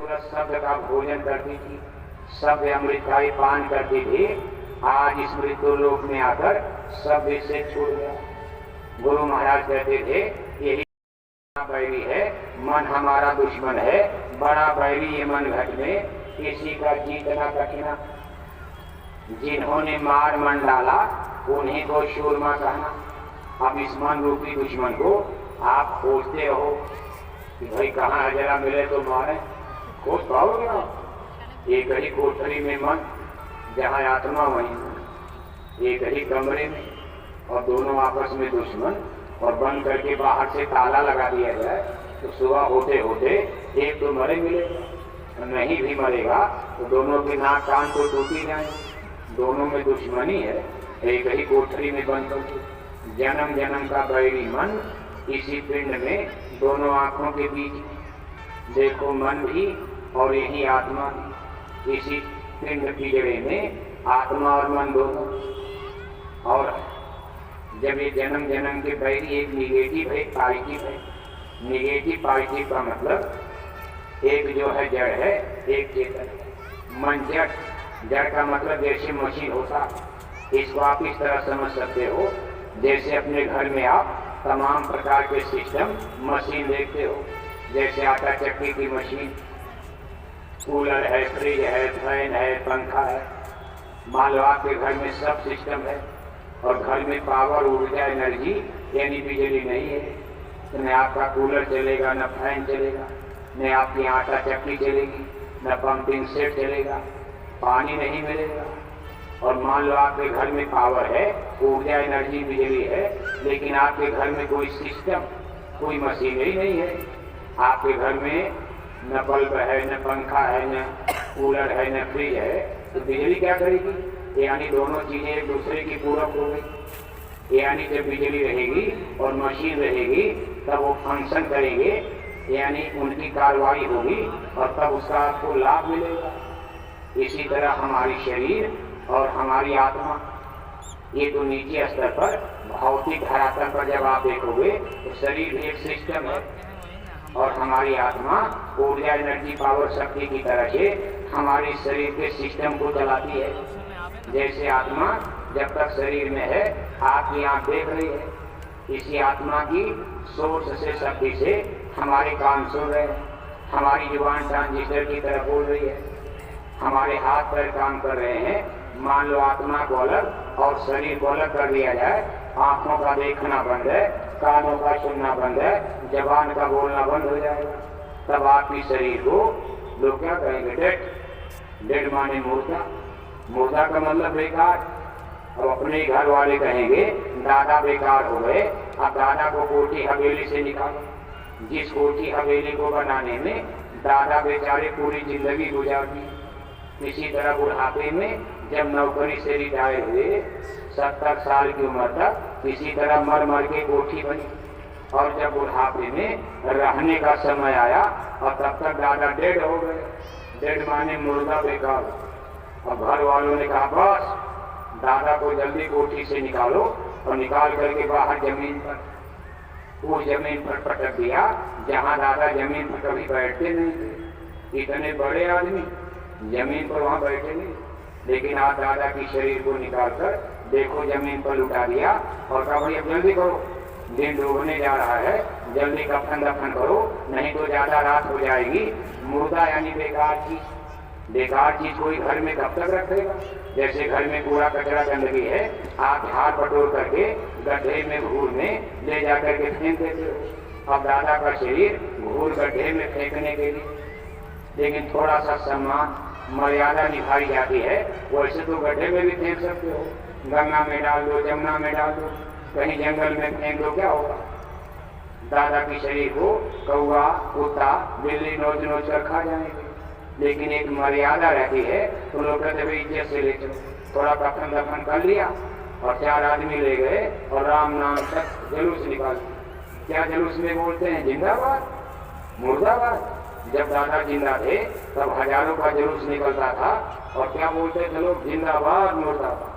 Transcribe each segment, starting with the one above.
सूरत शब्द का भोजन करती थी, शब्द अमृत का ही पान करती थी। आज इस मृत्यु लोक में आकर सब इससे छूट गया। गुरु महाराज कहते थे यही बैरी है, मन हमारा दुश्मन है, बड़ा बैरी ये मन घट में, इसी का जीतना कठिना। जिन्होंने मार मन डाला उन्हीं को शूरमा कहना। अब इस मन रूपी दुश्मन को आप खोजते रहो कि भाई कहाँ है, जरा मिले तो मारे। खोज पाओगे आप? एक ही कोठरी में मन, जहाँ आत्मा वहीं मन, एक ही कमरे में, और दोनों आपस में दुश्मन। और बंद करके बाहर से ताला लगा दिया जाए तो सुबह होते होते एक तो मरे मिलेगा, नहीं भी मरेगा तो दोनों के नाक कान तो टूट ही जाए। दोनों में दुश्मनी है, एक ही कोठरी में बंद करके। जन्म जन्म का बैरी मन इसी पिंड में, दोनों आंखों के बीच। देखो मन भी और यही आत्मा भी, इसी पिंड पिंजरे में आत्मा और मन दोनों। और जब ये जन्म जन्म के बैरी एक निगेटिव है, पॉजिटिव है। निगेटिव पॉजिटिव का मतलब एक जो है जड़ है, एक चेतन है। मन जड़, जड़ का मतलब जैसे मशीन होता, इसको आप इस तरह समझ सकते हो जैसे अपने घर में आप तमाम प्रकार के सिस्टम मशीन देखते हो, जैसे आटा चक्की की मशीन, कूलर है, फ्रिज है, फैन है, पंखा है। मान लो आपके घर में सब सिस्टम है और घर में पावर, ऊर्जा, एनर्जी यानी बिजली नहीं है, तो न आपका कूलर चलेगा, न फैन चलेगा, न आपकी आटा चक्की चलेगी, न पंपिंग सेट चलेगा, पानी नहीं मिलेगा। और मान लो आपके घर में पावर है, ऊर्जा, एनर्जी, बिजली है, लेकिन आपके घर में कोई सिस्टम, कोई मशीनरी नहीं है। आपके घर में न बल्ब है, न पंखा है, न कूलर है, न फ्रिज है, तो बिजली क्या करेगी? यानी दोनों चीजें एक दूसरे की पूरक हो गई। यानी जब बिजली रहेगी और मशीन रहेगी तब वो फंक्शन करेंगे, यानी उनकी कार्रवाई होगी और तब उसका आपको लाभ मिलेगा। इसी तरह हमारी शरीर और हमारी आत्मा, ये तो नीचे स्तर पर भौतिक धरातल पर जब आप देखोगे तो शरीर एक सिस्टम है और हमारी आत्मा ऊर्जा, एनर्जी, पावर, शक्ति की तरह से हमारे शरीर के सिस्टम को चलाती है। जैसे आत्मा जब तक शरीर में है, आपकी आंख देख रही है, इसी आत्मा की सोर्स से, शक्ति से हमारे कान सुन रहे हैं, हमारी जुबान ट्रांजिस्टर की तरह बोल रही है, हमारे हाथ पैर काम कर रहे हैं। मान लो आत्मा को अलग और शरीर को अलग कर दिया जाए, आंखों का देखना बंद है, कानों का सुनना बंद है, जबान का बोलना बंद हो जाएगा, तब आपकी शरीर को लोग क्या कहेंगे? डेड। डेड माने मुर्दा, मुर्दा का मतलब बेकार। अब अपने घर वाले कहेंगे दादा बेकार हो गए, अब दादा को कोठी हवेली से निकालो। जिस कोठी हवेली को बनाने में दादा बेचारे पूरी जिंदगी गुजार दी, इसी तरह बुढ़ापे में जब नौकरी से रिटायर हुए 70 साल की उम्र तक, इसी तरह मर मर के कोठी बनी। और जब बुढ़ापे में रहने का समय आया और तब तक दादा डेड हो गए। डेड माने मुर्दा, बेकार। और घर वालों ने कहा बस दादा को जल्दी कोठी से निकालो, और निकाल करके बाहर जमीन पर, वो जमीन पर पटक दिया जहाँ दादा जमीन पर कभी बैठते नहीं थे। इतने बड़े आदमी जमीन पर वहाँ बैठे नहीं, लेकिन आज दादा की शरीर को निकालकर देखो जमीन पर लुटा दिया और कहा भाई अब जल्दी करो, दिन डूबने जा रहा है, जल्दी कफन दफन करो, नहीं तो ज्यादा रात हो जाएगी। मुर्दा यानी बेकार चीज। बेकार चीज कोई घर में कब तक रखेगा? जैसे घर में कूड़ा कचरा गंदगी है, आप झाड़ पटोर करके गड्ढे में, घूर में ले जा करके फेंक देते हो। अब दादा का शरीर घूर गड्ढे में फेंकने के लिए, लेकिन थोड़ा सा सम्मान, मर्यादा निभाई जाती है। वैसे तो गड्ढे में भी फेंक सकते हो, गंगा में डाल दो, जमुना में डाल दो, कहीं जंगल में फेंक दो, क्या होगा? दादा की शरीर को कौवा, कुत्ता, बिल्ली नोच नोच कर खा जाएंगे, लेकिन एक मर्यादा रहती है। तो लोग कहते भाई इज्जत से ले चलो, थोड़ा कफन दफन कर लिया और 4 आदमी ले गए और राम नाम तक जुलूस निकाल। क्या जुलूस में बोलते हैं? जिंदाबाद, मुर्दाबाद। जब दादा जिंदा थे तब हजारों का जुलूस निकलता था और क्या बोलते थे लोग? जिंदाबाद, मुर्दाबाद।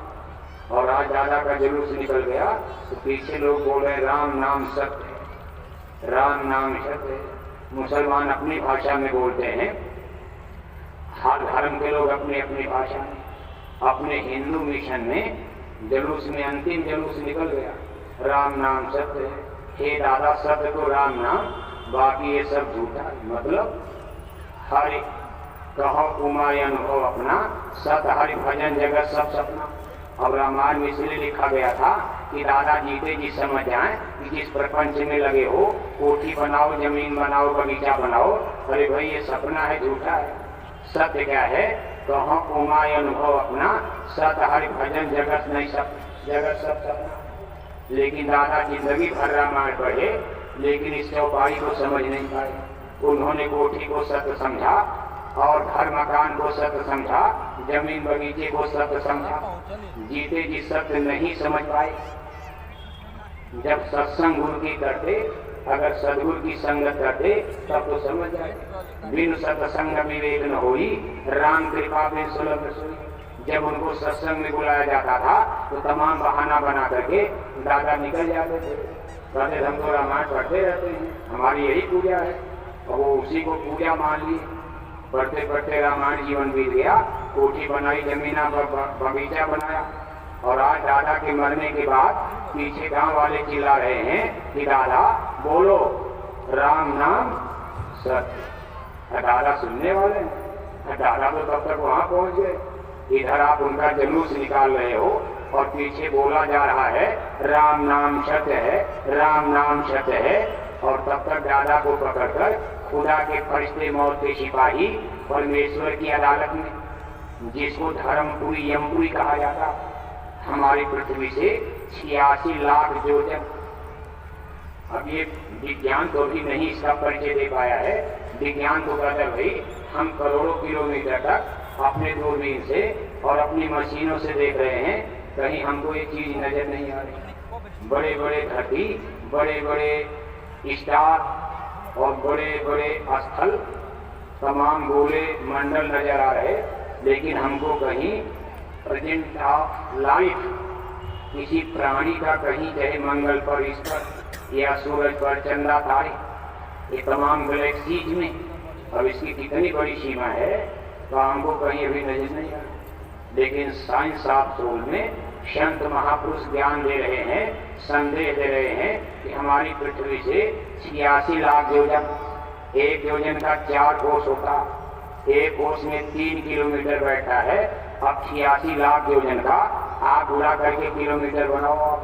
और आज दादा का जुलूस निकल गया तो पीछे लोग बोल रहे राम नाम सत्य है, राम नाम सत्य है। मुसलमान अपनी भाषा में बोलते हैं हर धर्म के लोग अपनी अपनी भाषा में, अपने हिंदू मिशन में जुलूस में अंतिम जुलूस निकल गया, राम नाम सत्य है। हे दादा, सत्य तो राम नाम, बाकी ये सब झूठा है। मतलब हरि कहो उमाय अनुभव अपना, सत हरि भजन जगत सब सपना। अब रामायण में इसलिए लिखा गया था कि दादा जीते जी समझ जाए कि जिस प्रपंच में लगे हो, कोठी बनाओ, जमीन बनाओ, बगीचा बनाओ, अरे भाई ये सपना है, झूठा है। सत्य क्या है? कहो उमाय अनुभव अपना, सत हरि भजन जगत नहीं सब, जगत सब सपना। लेकिन दादा जिंदगी भर रामायण पढ़े, लेकिन इस चौपाई को समझ नहीं पाए। उन्होंने कोठी को सत्य समझा और घर मकान को सत्य समझा, जमीन बगीचे को सत्य समझा, जीते जी सत्य नहीं समझ पाए। जब सत्संग गुरु की करते, अगर सदगुरु की संगत करते तब तो समझ जाए। बिन सत्संग विवेक न होई, राम कृपा में सुलभ सोई। जब उनको सत्संग में बुलाया जाता था तो तमाम बहाना बना करके दादा निकल जाते थे, कहते हम तो रामायण पढ़ते रहते हैं, हमारी यही पूजा है, और वो उसी को पूजा मान लिए। पढ़ते पढ़ते रामायण जीवन बीत गया, कोठी बनाई, जमीना बगीचा बनाया। और आज दादा के मरने के बाद पीछे गांव वाले चिल्ला रहे हैं कि दादा बोलो राम नाम सत्य। दादा सुनने वाले हैं, दादा तो तब तक वहां पहुंच गए। इधर आप उनका जुलूस निकाल रहे हो और पीछे बोला जा रहा है राम नाम सत्य है, राम नाम सत्य है। और तब तक दादा को पकड़कर खुदा के फरिश्ते, मौत के सिपाही, परमेश्वर की अदालत में, जिसको धर्मपुरी यमपुरी कहा जाता, हमारी पृथ्वी से 86 लाख योजन। अब ये विज्ञान तो भी नहीं इसका परिचय दे पाया है। विज्ञान तो कहता भाई हम करोड़ों किलोमीटर तक अपने दूरबीन से और अपनी मशीनों से देख रहे हैं, कहीं हमको ये चीज नजर नहीं आ रही। बड़े बड़े धरती, बड़े बड़े स्टार और बड़े बड़े स्थल, तमाम गोले मंडल नजर आ रहे, लेकिन हमको कहीं प्रेजेंट ऑफ लाइफ किसी प्राणी का कहीं चाहे मंगल पर, इस पर या सूरज पर, चंदा तारे, ये तमाम गैलेक्सीज में, अब इसकी कितनी बड़ी सीमा है तो हमको कहीं अभी नजर नहीं आ रहा। लेकिन साइंस ऑफ सोल में संत महापुरुष ज्ञान दे रहे हैं, संदेश दे रहे हैं कि हमारी पृथ्वी से 86 लाख योजन, एक योजन का 4 कोस होता, एक कोस में 3 किलोमीटर बैठता है। अब 86 लाख योजन का आप उड़ा करके किलोमीटर बनाओ।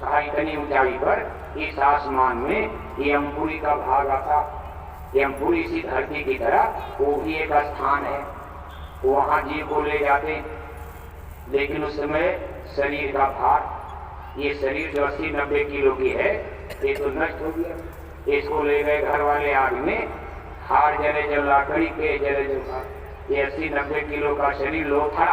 कहा इतनी ऊंचाई पर इस आसमान में यमपुरी का भाग आता। यमपुरी इसी धरती की तरह वो भी एक स्थान है, वहां जीव को ले जाते, लेकिन उस समय शरीर का भार, ये शरीर जो 80-90 किलो की है, ये तो नष्ट हो गया। इसको ले गए घर वाले आग में, हार जले जल लाकड़ी के जले जल। ये 80-90 किलो का शरीर लोथा,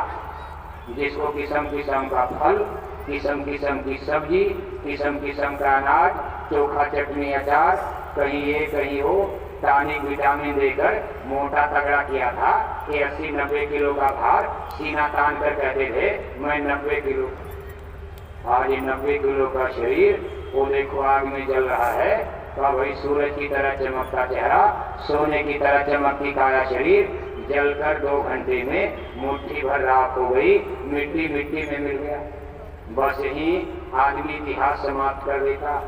जिसको किस्म किस्म का फल, किस्म किस्म की सब्जी, किस्म किस्म का अनाज, चोखा चटनी अचार, कहीं ये कहीं वो, टॉनिक विटामिन देकर मोटा तगड़ा किया था। ये 80-90 किलो का भार सीना तान कर कहते थे मैं 90 किलो। आज ये 90 किलो का शरीर वो देखो आग में जल रहा है। तो वही सूरज की तरह चमकता चेहरा, सोने की तरह चमकती काया शरीर जलकर 2 घंटे में मुट्ठी भर राख हो गई, मिट्टी मिट्टी में मिल गया। बस यही आदमी इतिहास समाप्त कर देता।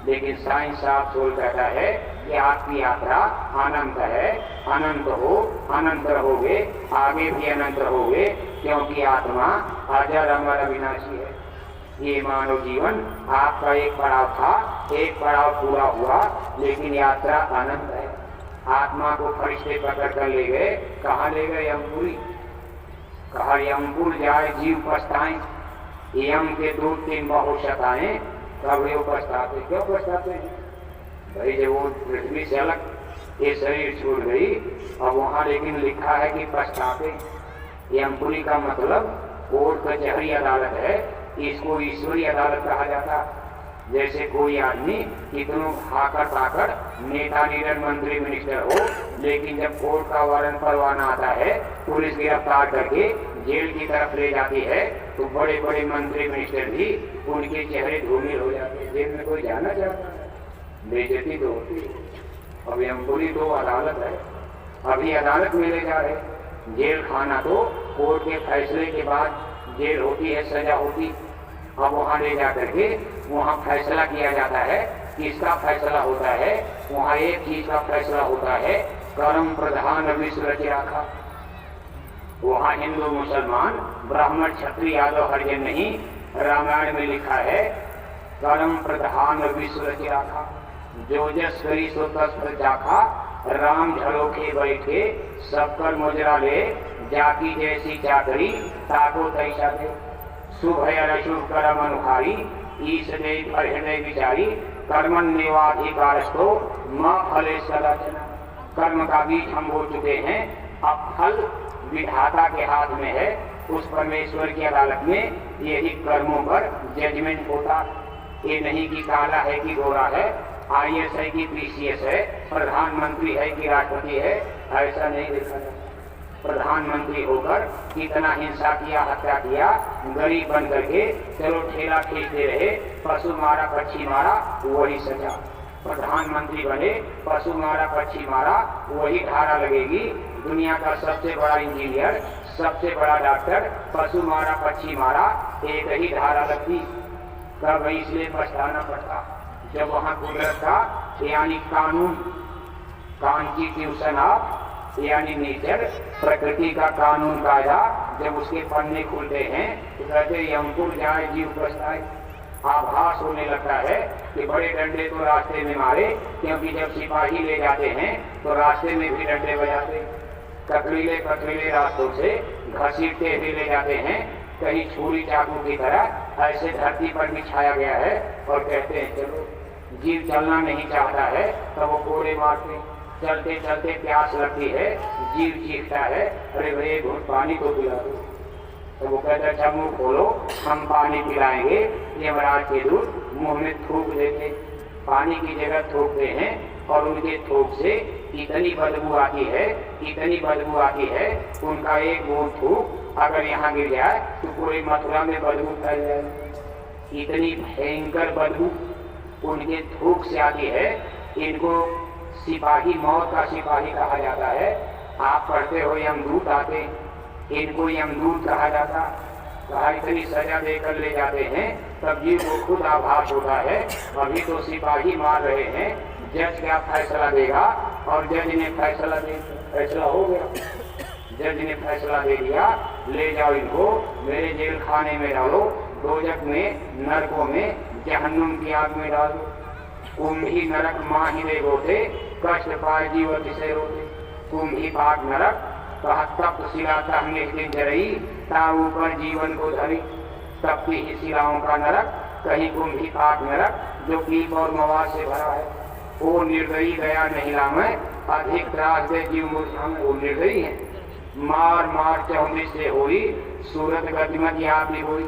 लेकिन साइंस ऑफ सोल कहता है कि आपकी यात्रा अनंत है, अनंत हो, अनंत रहोगे, आगे भी अनंत रहोगे, क्योंकि आत्मा अजर अमर अविनाशी है। ये मानव जीवन आपका एक पड़ाव था, एक पड़ाव पूरा हुआ, लेकिन यात्रा अनंत है। आत्मा को फरिश्ते पकड़ कर ले गए, कहाँ ले गए? यमपुरी। कहा यमपुर जाए जीव पछताएं, यम के 2-3 बहुत शताएं, तब वो पछताते। क्यों पछताते हैं भाई? जब वो पृथ्वी से अलग ये शरीर छूट गई, अब वहां लेकिन लिखा है कि पछताते। यमपुरी का मतलब कोर्ट कचहरी अदालत है, इसको ईश्वरी अदालत कहा जाता। जैसे कोई आदमी कितनों खाकर पाकर नेता, लीडर, मंत्री, मिनिस्टर हो, लेकिन जब कोर्ट का वारंट परवाना आता है, पुलिस गिरफ्तार करके जेल की तरफ ले जाती है, तो बड़े बड़े मंत्री, मिनिस्टर भी उनके चेहरे धूमिल हो जाते हैं। जेल में कोई जाना चाहता है? बेइज्जती तो होती है। अब यमपुरी 2 अदालत है, अभी अदालत में ले जा रहे, जेल खाना तो कोर्ट के फैसले के बाद जेल होती है, सजा होती। अब वहाँ ले जाकर के वहाँ फैसला किया जाता है, किसका फैसला होता है? वहाँ एक चीज का फैसला होता है, कर्म प्रधान विश्व रचा। वहाँ हिंदू मुसलमान ब्राह्मण क्षत्रिय यादव हरिजन नहीं, रामायण में लिखा है कर्म प्रधान विश्व रचा। जो जस करी सो तस जाखा, राम झरोखे बैठे सब कर मुजरा ले, जाकी जैसी चाकरी ताको तैसा दे। शुभ है अशुभ कर्म अनुहारी, ईश दे पर हृदय विचारी, कर्मन निवाधिकारस्तो माँ फले सदाचना। कर्म का बीज हम बोल चुके हैं, अब फल विधाता के हाथ में है। उस परमेश्वर की अदालत में यही कर्मों पर जजमेंट होता। ये नहीं कि काला है कि गोरा है, IAS है कि PCS है, प्रधानमंत्री है कि राष्ट्रपति है, ऐसा नहीं देखा जाता। प्रधानमंत्री होकर कितना हिंसा किया, हत्या किया, गरीब बन करके चलो ठेला खींचते रहे, पशु मारा पक्षी मारा वही सजा। प्रधानमंत्री बने, पशु मारा पक्षी मारा वही धारा लगेगी। दुनिया का सबसे बड़ा इंजीनियर, सबसे बड़ा डॉक्टर, पशु मारा पक्षी मारा एक ही धारा लगती। कब इसलिए पछताना पड़ता जब वहाँ कुदरत का यानी कानून, कॉन्स्टिट्यूशन ऑफ यानी नेचर, प्रकृति का कानून कायदा जब उसके पन्ने खुलते हैं तो कहते यमपुर जाए जीव पछताए। आभास होने लगता है कि बड़े डंडे तो रास्ते में मारे, क्योंकि जब सिपाही ले जाते हैं तो रास्ते में भी डंडे बजाते। कतरीले पथरीले रास्तों से घसीटते हुए ले जाते हैं, कहीं छुरी चाकू की तरह ऐसे धरती पर बिछाया गया है और कहते हैं चलो। जीव चलना नहीं चाहता है तो वो कोड़े मारते, चलते चलते प्यास लगती है, जीव चीखता है अरे भाई घूट पानी तो पिला दो। तो वो कहते अच्छा मुंह खोलो हम पानी पिलाएंगे। यमराज के दूत मुंह में थूक देते, पानी की जगह थूकते हैं और उनके थूक से इतनी बदबू आती है, इतनी बदबू आती है, उनका एक बूंद थूक अगर यहाँ गिर जाए तो पूरी मथुरा में बदबू फैल जाए। इतनी भयंकर बदबू उनके थूक से आती है। इनको सिपाही, मौत का सिपाही कहा जाता है। आप पढ़ते हो यमदूत आते, इनको यमदूत कहा जाता। कहा इतनी सजा देकर ले जाते हैं, तब जीव को खुद आभास होता है अभी तो सिपाही मार रहे हैं, जज क्या फैसला देगा। और जज ने फैसला हो गया, जज ने फैसला दे दिया ले जाओ इनको मेरे जेल खाने में डालो, दोजख में, नरकों में, जहन्नुम की आग में डालो। कुंभी नरक माही रे गोते, कष्ट पाए जीव किसे रोते। कुंभी पाक नरक कहा तप्त शिला तहने दिन जरई, ता ऊपर जीवन को धरी। तपती ही शिलाओं का नरक, कहीं कुंभी पाक नरक जो कीप और मवाद से भरा है। वो निर्दयी गया नहीं लामे, अधिक त्रास दे जीव मुझाम। वो निर्दयी है, मार मार 24 से हुई, सूरत गतिमत यहाँ भी हुई।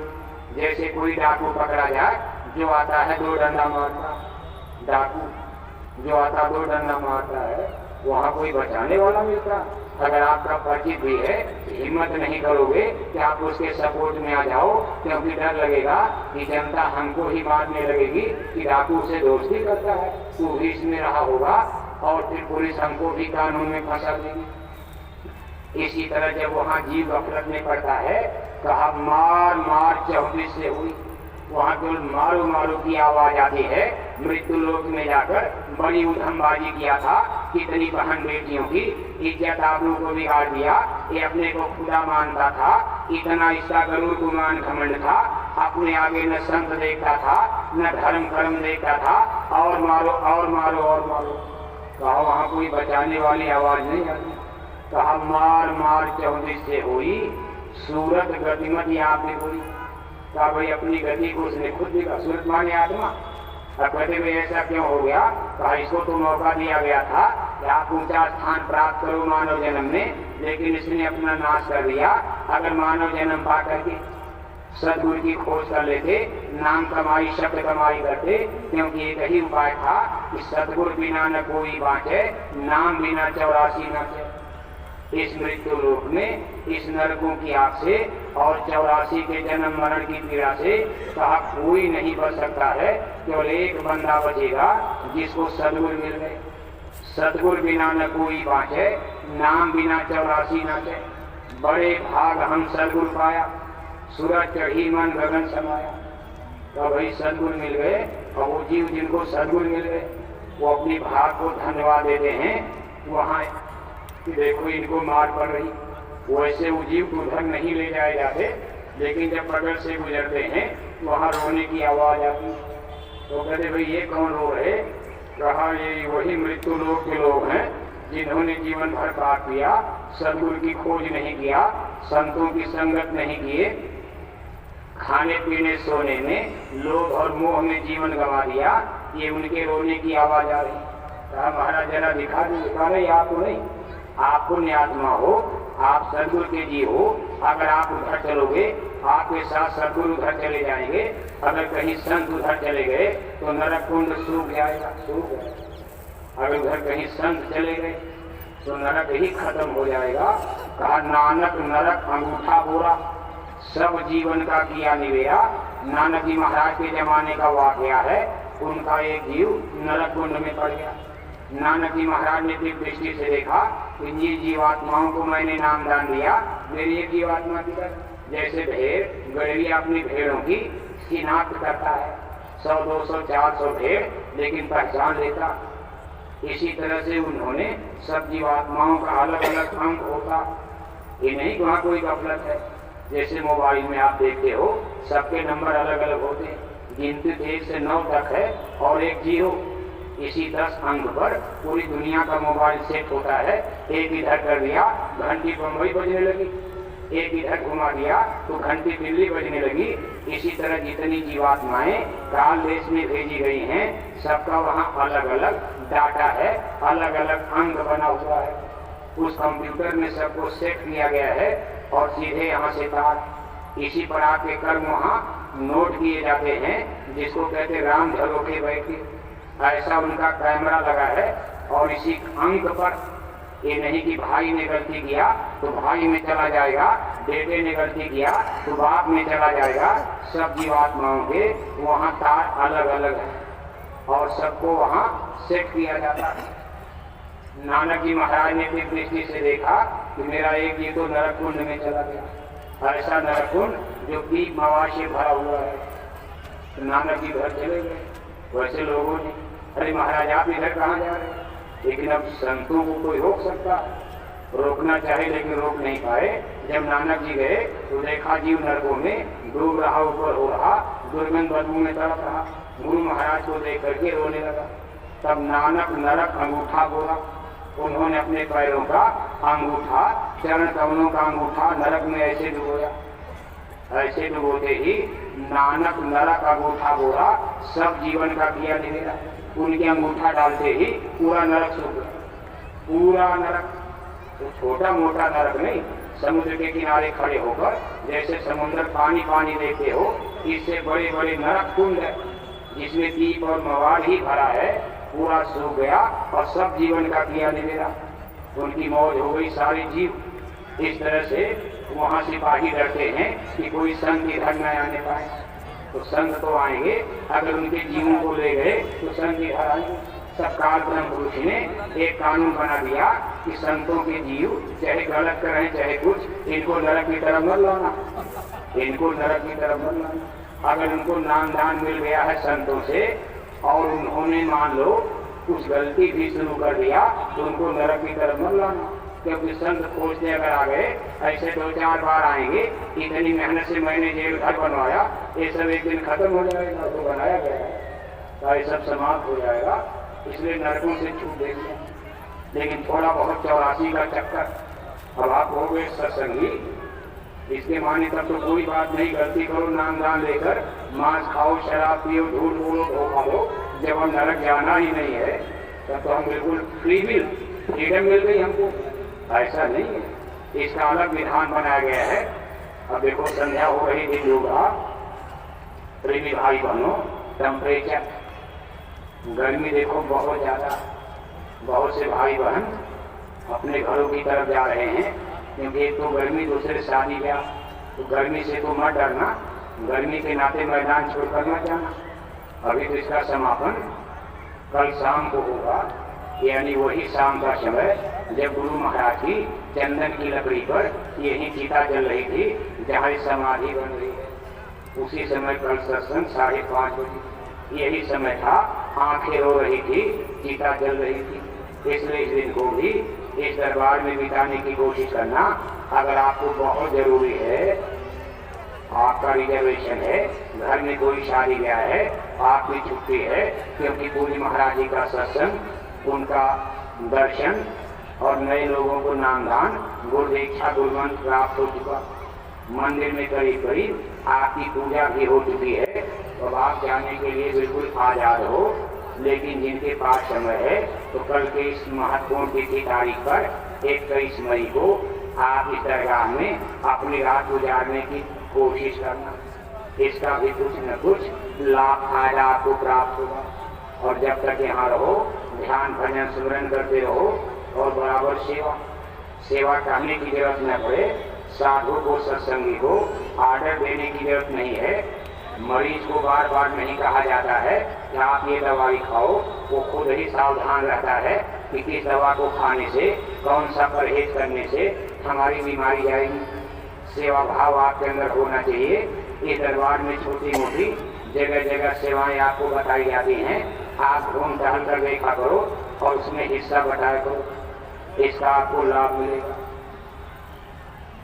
जैसे कोई डाकू पकड़ा जाए, जो आता है 2 डंडा मारता, डाकू जो आता 2 डंडा मारता है, वहाँ कोई बचाने वाला मिलता। अगर आपका परिचित भी है, हिम्मत नहीं करोगे कि आप उसके सपोर्ट में आ जाओ, क्योंकि डर लगेगा कि जनता हमको ही मारने लगेगी कि डाकू से दोस्ती करता है, तू भी इसमें रहा होगा और फिर पुलिस हमको भी कानून में फंसा देगी। इसी तरह जब वहाँ जीव गफलत में पड़ता है, कहा मार मार 24 से हुई, वहाँ केवल मारो मारो की आवाज आती है। मृत्यु लोक में जाकर बड़ी उधमबाजी किया था, कितनी बहन बेटियों की इज्जत आबरू को बिगाड़ दिया। ये अपने को खुदा मानता था, इतना इसका गरुड़ गुमान घमंड था, अपने आगे न संत देखता था न धर्म कर्म देखता था, और मारो और मारो और मारो। कहा वहाँ कोई बचाने वाली आवाज नहीं आती। कहा मार मार 24 से हुई, सूरत गतिमत यहाँ पे हुई। कहा भाई अपनी गति को उसने खुद देखा, सूरत माने आत्मा। अब कहते भाई ऐसा क्यों हो गया? कहा इसको तो मौका दिया गया था कि आप ऊंचा स्थान प्राप्त करो मानव जन्म में, लेकिन इसने अपना नाश कर दिया। अगर मानव जन्म पा करके सदगुरु की खोज कर लेते, नाम कमाई शब्द कमाई करते, क्योंकि एक ही उपाय था कि सदगुरु बिना न कोई बाँचे, नाम बिना 84 न चले। इस मृत्यु लोक में इस नरकों की आग से और 84 के जन्म मरण की पीड़ा से कहा कोई नहीं बच सकता है। केवल एक बंदा बचेगा जिसको सदगुरु मिल गए। सदगुरु बिना न कोई बाँचे, नाम बिना 84 न चले। बड़े भाग हम सदगुरु पाया, सूरज चढ़ी मन गगन समाया। तो भाई सदगुरु मिल गए, और वो जीव जिनको सदगुरु मिल गए वो अपनी भाग को धन्यवाद देते हैं वहाँ कि देखो इनको मार पड़ रही। वैसे वो जीव को उधर नहीं ले जाए जाते, लेकिन जब बगल से गुजरते हैं वहाँ रोने की आवाज़ आती। तो कहते भाई ये कौन रो रहे? कहा ये वही मृत्यु लोक के लोग हैं जिन्होंने जीवन भर पाप किया, सदगुरु की खोज नहीं किया, संतों की संगत नहीं किए, खाने पीने सोने में लोभ और मोह में जीवन गंवा दिया। ये उनके रोने की आवाज आ रही। कहा महाराज जरा दिखा दीजिए। कहा नहीं आपको नहीं, आप पुण्य आत्मा हो, आप सदगुरु के जी हो। अगर आप उधर चलोगे आपके साथ सदगुरु उधर चले जाएंगे। अगर कहीं संत उधर चले गए तो नरक कुंड सूख जाएगा, सूख जाएगा। अगर उधर कहीं संत चले गए तो नरक ही खत्म हो जाएगा। कहा नानक नरक अंगूठा बोरा, सब जीवन का किया निवेरा। नानक जी महाराज के जमाने का वाकया है। उनका एक जीव नरक कुंड में पड़ गया। नानक जी महाराज ने दिव्य दृष्टि से देखा कि ये जीवात्माओं को मैंने नामदान दिया, मेरी एक जीवात्मा की तरह। जैसे भेड़ गड़ेरिया अपनी भेड़ों की शिनाख्त करता है, 100, 200, 400 भेड़, लेकिन पहचान लेता। इसी तरह से उन्होंने सब जीवात्माओं का अलग अलग अंक होता। ये नहीं वहाँ कोई गफलत है। जैसे मोबाइल में आप देखते हो सबके नंबर अलग अलग होते हैं, गिनती 1 से 9 तक है और एक 0। इसी 10 अंक पर पूरी दुनिया का मोबाइल सेट होता है। एक इधर कर दिया घंटी बम्बई बजने लगी, एक इधर घुमा दिया तो घंटी दिल्ली बजने लगी। इसी तरह जितनी जीवात्माएं काल देश में भेजी गई हैं सबका वहाँ अलग अलग डाटा है, अलग अलग अंक बना हुआ है। उस कंप्यूटर में सबको सेट किया गया है और सीधे यहाँ से तार। इसी पर आपके कर्म वहाँ नोट किए जाते हैं, जिसको कहते राम झरोखे बैठे। ऐसा उनका कैमरा लगा है। और इसी अंक पर ये नहीं कि भाई ने गलती किया तो भाई में चला जाएगा, बेटे ने गलती किया तो बाप में चला जाएगा। सब जीवात्माओं के वहाँ तार अलग अलग है और सबको वहाँ सेट किया जाता है। नानक जी महाराज ने फिर दृष्टि से देखा कि मेरा एक जीव तो नरक कुंड में चला गया। ऐसा नरक कुंड जो दीप मवा से भरा हुआ है। तो नानक जी घर चले गए। वैसे लोगों ने अरे महाराज आप इधर कहाँ जा रहे हैं? लेकिन अब संतों को कोई रोक सकता, रोकना चाहे लेकिन रोक नहीं पाए। जब नानक जी गए तो देखा जीव नरकों में डूब रहा, ऊपर हो रहा, दुर्गंध बदबू में तड़प रहा। गुरु महाराज को देख करके रोने लगा। तब नानक नरक अंगूठा बोला। उन्होंने अपने पैरों का अंगूठा, चरण कमलों का अंगूठा नरक में ऐसे डुबोया। ऐसे डुबोते ही नानक नरक अंगूठा बोला, सब जीवन का किया निवेरा। उनके अंगूठा डालते ही पूरा नरक सूख गया, पूरा नरक। तो छोटा मोटा नरक नहीं, समुद्र के किनारे खड़े होकर जैसे समुद्र पानी पानी देखते हो, इससे बड़े बड़े नरक कुंड है जिसमें दीप और मवाल ही भरा है, पूरा सूख गया और सब जीवन का किया निवेरा। उनकी मौज हो गई सारे जीव। इस तरह से वहाँ सिपाही डरते हैं कि कोई संत इधर न आने पाए। तो संत तो आएंगे, अगर उनके जीवों को ले गए तो संत इधर आएंगे। सब काल ब्रह्म पुरुष ने एक कानून बना दिया कि संतों के जीव चाहे गलत करें चाहे कुछ, इनको नरक की तरफ मत लाना, इनको नरक की तरफ मत लाना। अगर उनको नाम दान मिल गया है संतों से और उन्होंने मान लो कुछ गलती भी शुरू कर दिया तो उनको नरक की तरफ मत लाना। क्योंकि संत खोजते अगर आ गए, ऐसे 2-4 बार आएंगे, इतनी मेहनत से मैंने जेल घर बनवाया, ये सब एक दिन खत्म हो जाएगा। तो बनाया गया है तो ये सब समाप्त हो जाएगा, इसलिए नरकों से छूट देंगे। लेकिन थोड़ा बहुत 84 का चक्कर। अब आप हो गए सत्संगी, इसके माने तब तो कोई बात नहीं, गलती करो नाम दान लेकर, मांस खाओ, शराब पियो, झूठ बोलो, धोखा लो। जब हम नरक जाना ही नहीं है तब तो हम बिल्कुल फ्रीडम मिल गई हमको। ऐसा नहीं है, इसका अलग विधान बनाया गया है। अब देखो संध्या हो रही थी, योगा प्रेमी भाई बहनों, टेम्परेचर गर्मी देखो बहुत ज्यादा। बहुत से भाई बहन अपने घरों की तरफ जा रहे हैं, क्योंकि एक तो गर्मी, दूसरे शादी ब्याह। तो गर्मी से तो मत डरना, गर्मी के नाते मैदान छोड़कर मत जाना। अभी तो इसका समापन कल शाम को होगा, यानी वही शाम का समय जब गुरु महाराज की चंदन की लकड़ी पर यही चिता जल रही थी जहाँ समाधि बन रही है। उसी समय कल सत्संग 5:30 बजे यही समय था, आंखें रो रही थी, चिता जल रही थी। इसलिए इस दिन को भी इस दरबार में बिताने की कोशिश करना। अगर आपको बहुत जरूरी है, आपका रिजर्वेशन है, घर में कोई शादी ब्याह है, आपकी छुट्टी है, क्योंकि पूज्य महाराज जी का सत्संग, उनका दर्शन और नए लोगों को नामदान, गुरु दीक्षा, गुरुमंत्र प्राप्त हो चुका, मंदिर में करीब करीब आपकी पूजा भी हो चुकी है। तो आप जाने के लिए बिल्कुल आजाद हो। लेकिन जिनके पास समय है तो कल के इस महत्वपूर्ण तिथि तारीख पर 21 मई को आप इस दरगाह में अपनी रात गुजारने की कोशिश करना। इसका भी कुछ न कुछ लाभ फायदा आपको प्राप्त होगा। और जब तक यहाँ रहो, ध्यान भजन स्मरण करते रहो और बराबर सेवा करने की जरूरत न पड़े। साधु को, सत्संगी को आर्डर देने की जरूरत नहीं है। मरीज को बार बार नहीं कहा जाता है कि आप ये दवाई खाओ, वो खुद ही सावधान रहता है कि किस दवा को खाने से, कौन सा परहेज करने से हमारी बीमारी जाएगी। सेवा भाव आपके अंदर होना चाहिए। इस दरबार में छोटी मोटी जगह जगह सेवाएं आपको बताई जाती हैं। आप घूम टहल कर देखा करो और उसमें हिस्सा बताया करो, इसका आपको लाभ मिलेगा।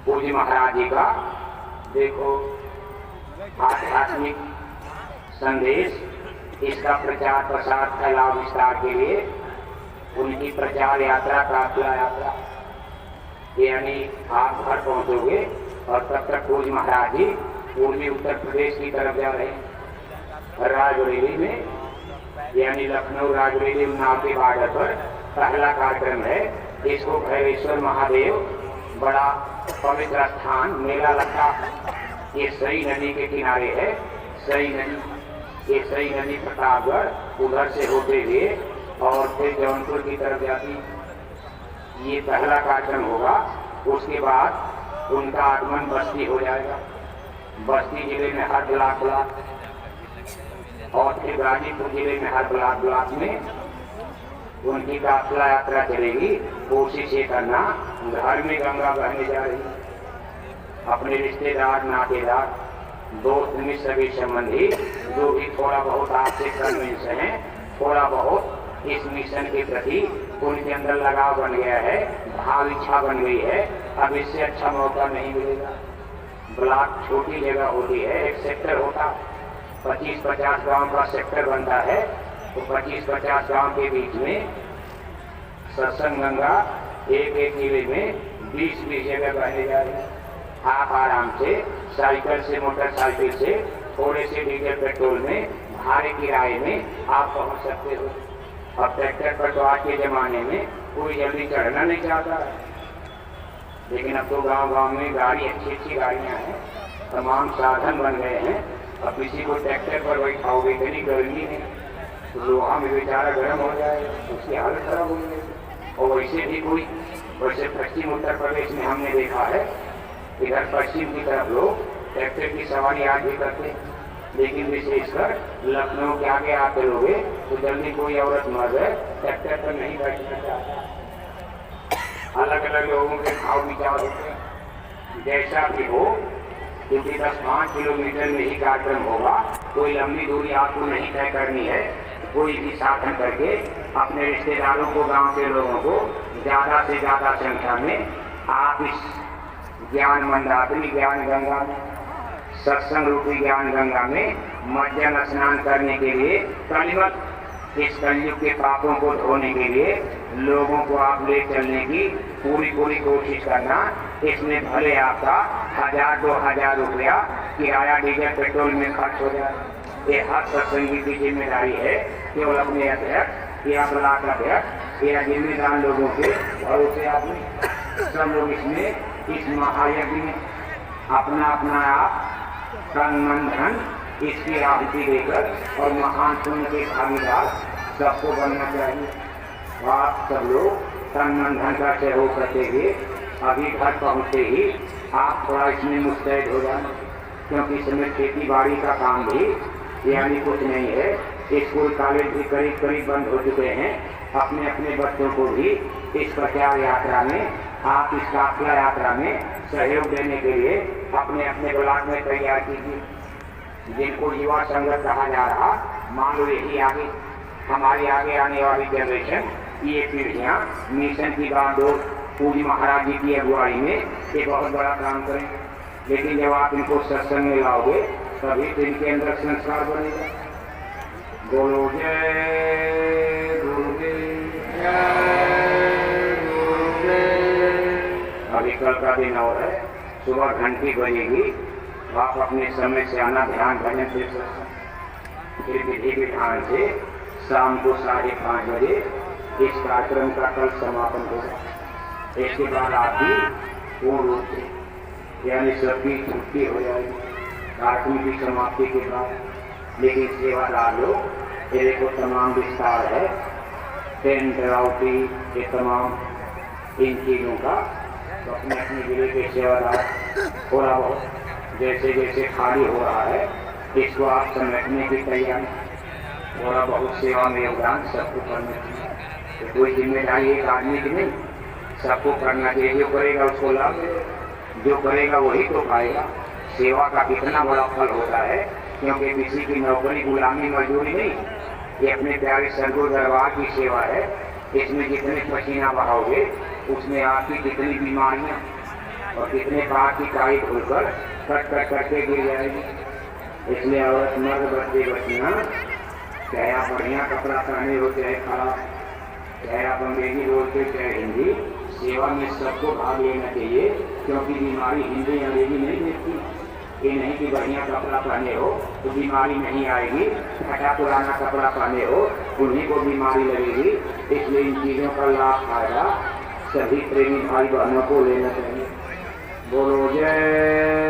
पूज्य महाराज जी का देखो आध्यात्मिक संदेश, इसका प्रचार प्रसार फैलाव विस्तार के लिए उनकी प्रचार यात्रा, काफिला यात्रा, यानी आप घर पहुंचोगे और तब तक पूज्य महाराज जी पूर्वी उत्तर प्रदेश की तरफ जा रहे हैं। राजबरेली में, यानी लखनऊ राजबरेली उन्नाव के बॉर्डर पर पहला कार्यक्रम है। इसको भैरवेश्वर महादेव, बड़ा पवित्र स्थान, मेला लगता। ये सई नदी के किनारे है। सई नदी, ये सई नदी प्रतापगढ़ उधर से होते हुए और फिर जौनपुर की तरफ जाती। ये पहला कार्यक्रम होगा। उसके बाद उनका आगमन बस्ती हो जाएगा। बस्ती जिले में हर ब्लॉक और फिर गाजीपुर जिले में हर ब्लॉक में उनकी काफिला यात्रा चलेगी। कोशिश ये करना, घर में गंगा बहने जा रही है। अपने रिश्तेदार, नातेदार, दोस्त मित्र, सभी संबंधी जो भी थोड़ा बहुत आपसे कन्विंस हैं, थोड़ा बहुत इस मिशन के प्रति उनके अंदर लगाव बन गया है, भाव इच्छा बन गई है। अब इससे अच्छा मौका नहीं मिलेगा। ब्लॉक छोटी जगह होती है, एक सेक्टर होता, 25-50 गांव का सेक्टर बनता है। तो 25-50 गांव के बीच में सत्संग गंगा एक जिले में 20-20 जगह बहने जा रही है। आप आराम से साइकिल से, मोटरसाइकिल से, थोड़े से डीजल पेट्रोल में, भाड़े किराए में आप पहुंच सकते हो। अब ट्रैक्टर पर तो आज के जमाने में कोई जल्दी चढ़ना नहीं चाहता है, लेकिन अब तो गांव-गांव में गाड़ी, अच्छी गाड़ियां हैं, तमाम साधन बन गए हैं। अब किसी को ट्रैक्टर पर बैठाओगे, इतनी गर्मी है तो लोहा में बेचारा गर्म हो जाएगा, उसकी हालत खराब हो जाएगी। और वैसे भी कोई, वैसे पश्चिम उत्तर प्रदेश में हमने देखा है, इधर पश्चिम की तरफ लोग ट्रैक्टर की सवारी आज भी करते हैं। लेकिन विशेषकर लखनऊ के आगे आते लोग तो जल्दी कोई औरत मर्द है ट्रैक्टर पर नहीं बैठना चाहता। अलग अलग लोगों के भाव विचार होते हैं। जैसा भी हो, क्योंकि 10-5 किलोमीटर में ही कार्यक्रम होगा, कोई लंबी दूरी आपको नहीं तय करनी है। कोई भी साधन करके अपने रिश्तेदारों को, गांव के लोगों को ज्यादा से ज्यादा संख्या में आप इस ज्ञान मंदाकिनी, ज्ञान गंगा में, सत्संग रूपी ज्ञान गंगा में मज्जन स्नान करने के लिए, कलिमत, इस कलयुग के पापों को धोने के लिए लोगों को आप ले चलने की पूरी कोशिश करना। इसमें भले आपका 1000-2000 रुपया किराया डीजल पेट्रोल में खर्च हो जाए। ये हर सत्संगी की जिम्मेदारी है, केवल अपने अध्यक्ष या ब्लॉक अध्यक्ष या जिम्मेदार लोगों के भरोसे आदमी सब लोग इसमें, इस महायज्ञ में अपना आप तन मन धन इसकी आहुति देकर और महान पुण्य के भागीदार सबको बनना चाहिए। आप सब लोग तन मन धन का सहयोग करते हुए अभी घर पहुँचते ही आप थोड़ा इसमें मुस्तैद हो जाए, क्योंकि इस समय खेती बाड़ी का काम भी यानी कुछ नहीं है। स्कूल कॉलेज भी करीब बंद हो चुके हैं। अपने बच्चों को भी इस प्रचार यात्रा में आप इस काफिला यात्रा में सहयोग देने के लिए अपने अपने ब्लॉक में तैयार कीजिए। जिनको युवा संगत कहा जा रहा, मान लो यही आगे हमारी आगे आने वाली जनरेशन, ये पीढ़ियाँ मिशन की बागडोर पूज्य महाराज जी की अगुवाई में एक बहुत बड़ा काम करें। लेकिन जब आप इनको सत्संग में लाओगे तभी तो इनके अंदर संस्कार बनेगा। बोलो जय गुरुदेव, जय गुरुदेव। अभी कल का दिन और है, सुबह घंटी बजेगी, आप अपने समय से आना, ध्यान भजन से सत्संग, फिर विधि विधान से शाम को 5:30 बजे इस कार्यक्रम का कल समापन होगा। इसके बाद आप भी पूर्ण रूप से यानी सबकी छुट्टी हो जाएगी कार्यक्रम की समाप्ति के बाद। लेकिन सेवादार लोग ये देखो तमाम विस्तार है, टेंट राउटी, ये तमाम इन चीज़ों का तो अपने अपने जिले के सेवादार थोड़ा बहुत जैसे जैसे खाली हो रहा है इसको आप समेटने की तैयारी, थोड़ा बहुत सेवा में योगदान सबको करना चाहिए। तो कोई जिम्मेदारी एक आदमी की नहीं, सबको करना चाहिए। जो करेगा उसको लाभ, जो करेगा वही तो पाएगा। सेवा का कितना बड़ा फल होता है, क्योंकि किसी की नौकरी, गुलामी, मजदूरी नहीं, ये अपने प्यारे सदगुरु दरबार की सेवा है। इसमें जितने पसीना बहाओगे उसमें आपकी कितनी बीमारियाँ और कितने बार की काई धुलकर कट कट करके गिर जाएगी। इसलिए औरत, मर्द, बच्चे, बच्चियाँ, चाहे आप बढ़िया कपड़ा पहने हो चाहे खराब, चाहे आप अंग्रेजी बोलते चाहे हिंदी, सेवा में सबको भाग लेना चाहिए। क्योंकि बीमारी हिंदी अंग्रेजी नहीं मिलती। ये नहीं कि बढ़िया कपड़ा पहने हो तो बीमारी नहीं आएगी, फटा पुराना कपड़ा पहने हो उन्हीं को बीमारी लगेगी। इसलिए इन चीज़ों का लाभ फायदा सभी प्रेमी भाई बहनों को लेना चाहिए। बोलो जय